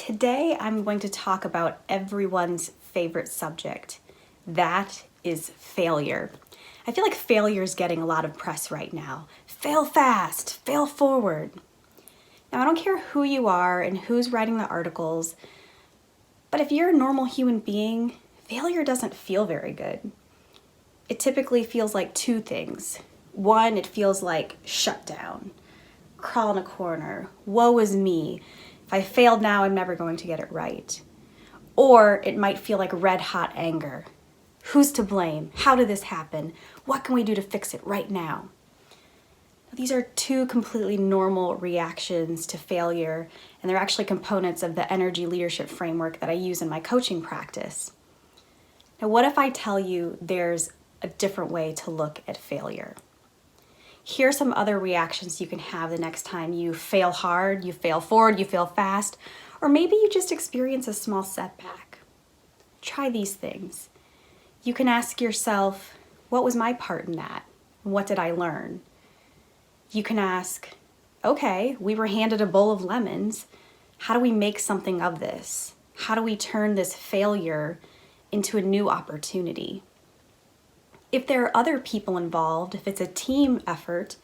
Today I'm going to talk about everyone's favorite subject. That is failure. I feel like failure is getting a lot of press right now. Fail fast, fail forward. Now I don't care who you are and who's writing the articles, but if you're a normal human being, failure doesn't feel very good. It typically feels like two things. One, it feels like shutdown, crawl in a corner, woe is me. If I failed now, I'm never going to get it right. Or it might feel like red hot anger. Who's to blame? How did this happen? What can we do to fix it right now? These are two completely normal reactions to failure, and they're actually components of the energy leadership framework that I use in my coaching practice. Now, what if I tell you there's a different way to look at failure? Here are some other reactions you can have the next time you fail hard, you fail forward, you fail fast, or maybe you just experience a small setback. Try these things. You can ask yourself, what was my part in that? What did I learn? You can ask, okay, we were handed a bowl of lemons. How do we make something of this? How do we turn this failure into a new opportunity? If there are other people involved, if it's a team effort,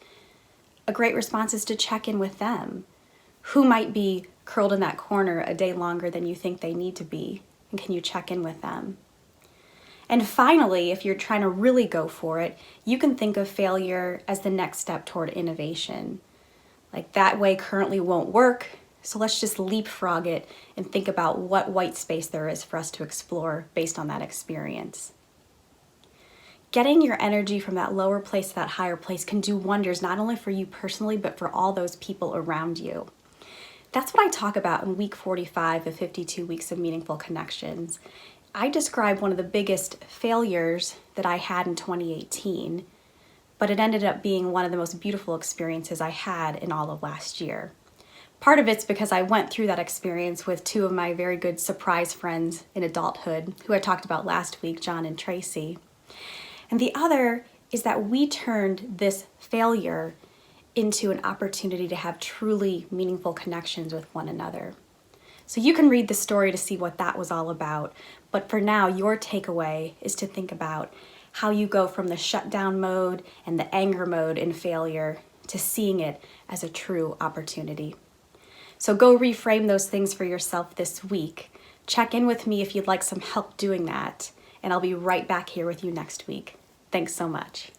a great response is to check in with them. Who might be curled in that corner a day longer than you think they need to be? And can you check in with them? And finally, if you're trying to really go for it, you can think of failure as the next step toward innovation. Like that way currently won't work, so let's just leapfrog it and think about what white space there is for us to explore based on that experience. Getting your energy from that lower place to that higher place can do wonders, not only for you personally, but for all those people around you. That's what I talk about in week 45 of 52 weeks of meaningful connections. I describe one of the biggest failures that I had in 2018, but it ended up being one of the most beautiful experiences I had in all of last year. Part of it's because I went through that experience with two of my very good surprise friends in adulthood, who I talked about last week, John and Tracy. And the other is that we turned this failure into an opportunity to have truly meaningful connections with one another. So you can read the story to see what that was all about, but for now, your takeaway is to think about how you go from the shutdown mode and the anger mode in failure to seeing it as a true opportunity. So go reframe those things for yourself this week. Check in with me if you'd like some help doing that, and I'll be right back here with you next week. Thanks so much.